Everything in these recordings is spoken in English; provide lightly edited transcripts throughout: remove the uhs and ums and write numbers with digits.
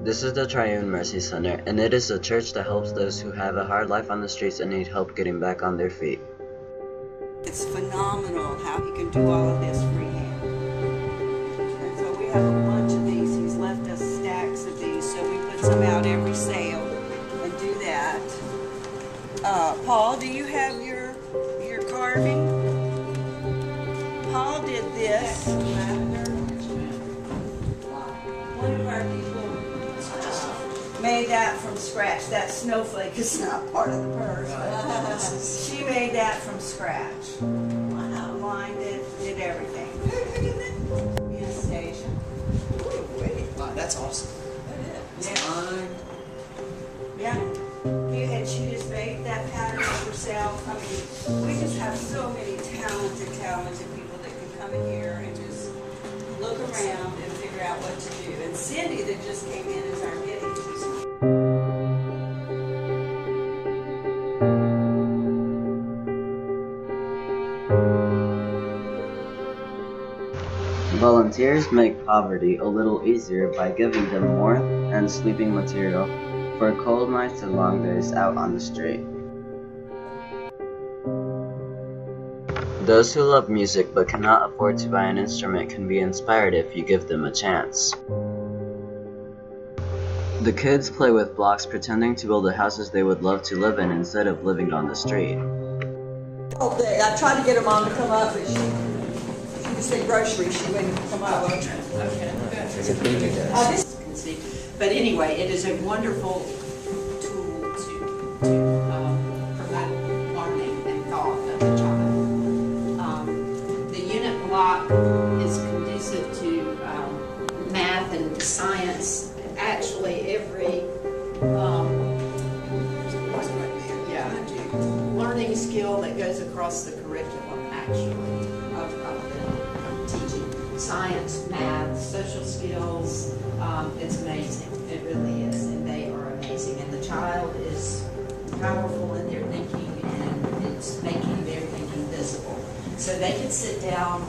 This is the Triune Mercy Center, and it is a church that helps those who have a hard life on the streets and need help getting back on their feet. It's phenomenal how he can do all of this freehand. And so we have a bunch of these. He's left us stacks of these, so we put some out every sale and do that. Paul, do you have your carving? Paul did this. One of our people made that from scratch. That snowflake is not part of the purse, but she made that from scratch. Wow. Lined it, did everything. Anastasia. Wow, that's awesome. Yeah. Yeah. And she just made that pattern herself. I mean, we just have so many talented people that can come in here and just look around and figure out what to do. And Cindy that just came in as our guinea pig. Volunteers make poverty a little easier by giving them warmth and sleeping material for cold nights and long days out on the street. Those who love music but cannot afford to buy an instrument can be inspired if you give them a chance. The kids play with blocks pretending to build the houses they would love to live in instead of living on the street. All day. I tried to get her mom to come up, but she just did groceries. She wouldn't come up. Okay, good. But anyway, it is a wonderful tool to promote learning and thought of the child. The unit block is conducive to math and science. Actually, every learning skill that goes across the curriculum, actually, of them teaching science, math, social skills. It's amazing. It really is, and they are amazing. And the child is powerful in their thinking, and it's making their thinking visible. So they can sit down.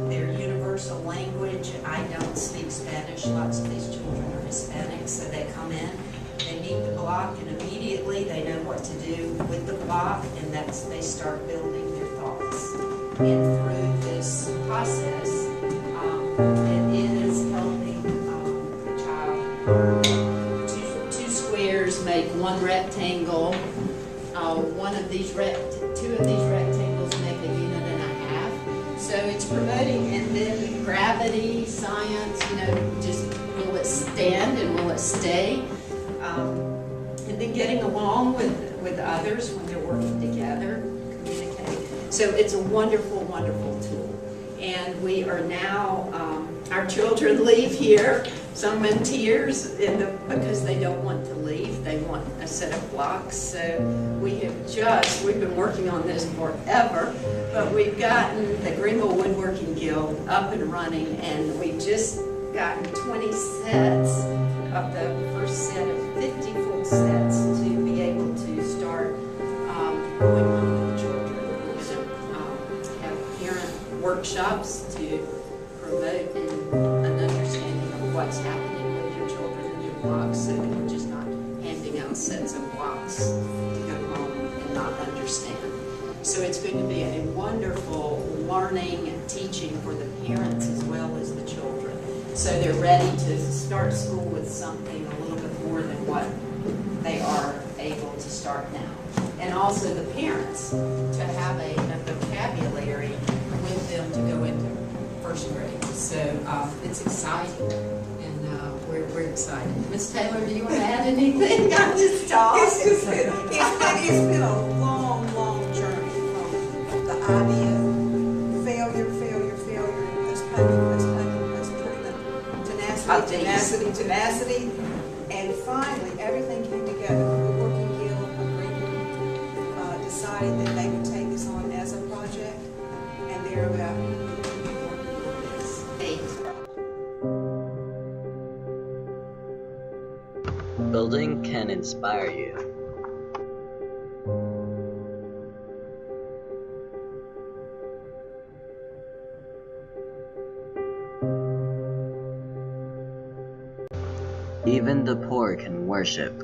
Their universal language. I don't speak Spanish. Lots of these children are Hispanic, so they come in. They meet the block, and immediately they know what to do with the block, and they start building their thoughts. And through this process, it is helping the child learn. Two squares make one rectangle. Two of these rectangles make a unit and a half. So it's promoting, and then gravity, science, just will it stand and will it stay? And then getting along with others when they're working together, communicate. So it's a wonderful, wonderful tool. And we are now, our children leave here, some in tears because they don't want to leave. They want a set of blocks. So we've been working on this forever, but we've gotten the Greenville Woodworking Guild up and running, and we've just gotten 20 sets of the first set of 50 full sets to be able to start going on with the children. We're going to have parent workshops to promote an understanding of what's happening with your children and your blocks, so that we're just not handing out sets of blocks to go home and not understand. So it's going to be a wonderful learning and teaching for the parents as well as the children. So they're ready to start school with something a little bit more than what they are able to start now. And also the parents to have a vocabulary with them to go into first grade. So it's exciting, and we're excited. Ms. Taylor, do you want to add anything? I'm just talking. It's been a long journey from the idea, failure, tenacity, and finally everything came together. The Woodworking Guild, a Greenville decided that they would take this on as a project, and they're about this. 8. Building can inspire you. Even the poor can worship.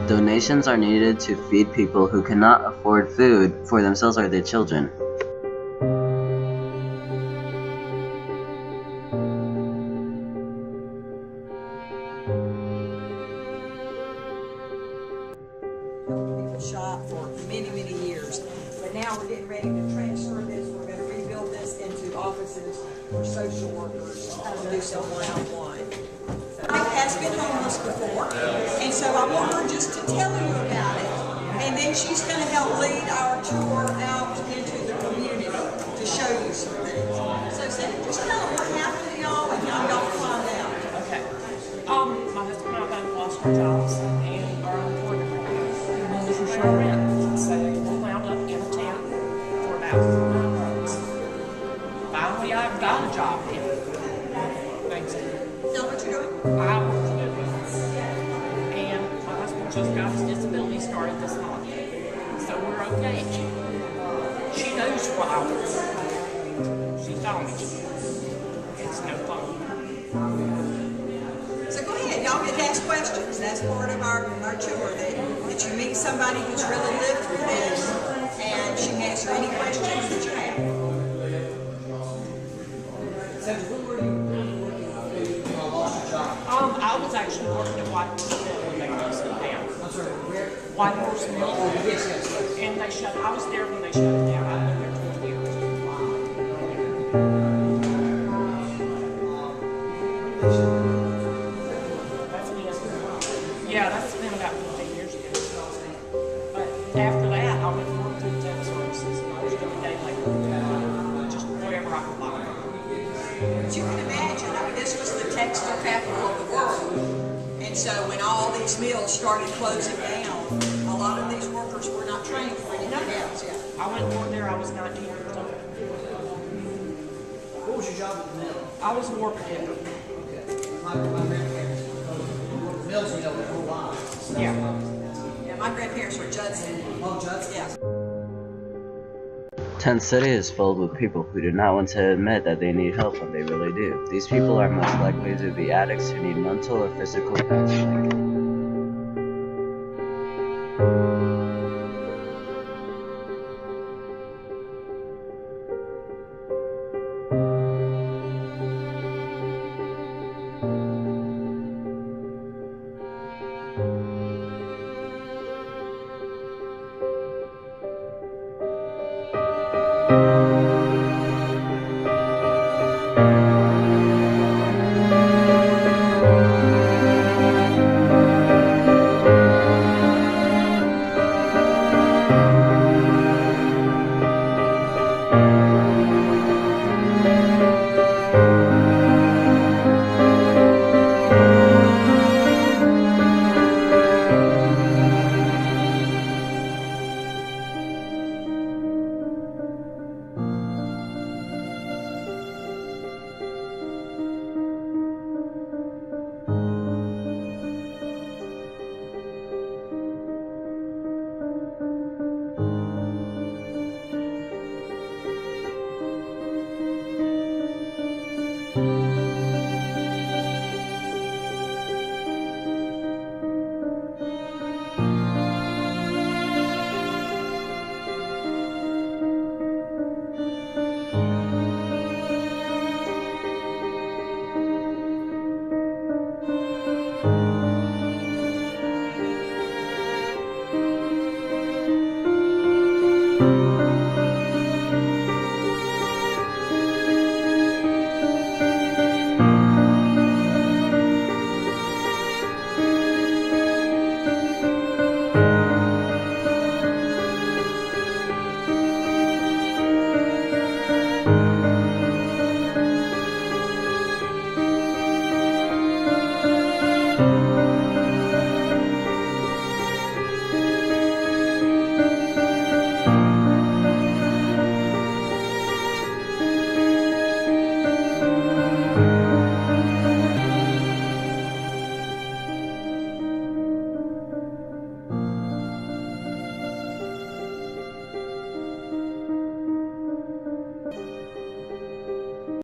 Donations are needed to feed people who cannot afford food for themselves or their children. People shop for many, many years. But now we're getting ready to transfer this, we're gonna rebuild this into offices for social workers to do some one-on-one. Mike has been homeless before, and so I want her just to tell you about it. And then she's gonna help lead our tour out into the community to show you some things. So Cindy, just tell them what happened to y'all and how y'all find out. Okay. My husband and I both lost our jobs and are unemployment right now. And looking for rent. So we wound up in a tent for about 4 months. Finally, I've got a job now. Thanks. Tell what you're doing. I work for Goodwin's. And my husband just got his disability started this month. So we're okay. She knows what I want. She told me. It's no fun. So go ahead, y'all get to ask questions. That's part of our tour, that you meet somebody who's really lived through this, and she can answer any questions that you have. So who were you working when you lost your job? I was actually working at White Horse Mill when they closed it down. I'm sorry, where? White Horse Mill. Oh, yes, yes, yes. And they shut, I was there when they shut it down. I lived there 20 years. That's been, yeah, that's been about 15 years ago. But after that, I went to work through temp services and I was doing day labor. Just whatever I could find. But you can imagine, I mean, this was the textile capital of the world. And so when all these mills started closing down, a lot of these workers were not trained for anything else. Yeah. I went to work there, I was 19 years old. What was your job at the mill? I was a worker there. Okay. My grandparents worked mills, you know, their whole lives. Yeah. Yeah, my grandparents were Judson. Oh, Judson? Yeah. Tent City is filled with people who do not want to admit that they need help when they really do. These people are most likely to be addicts who need mental or physical counseling.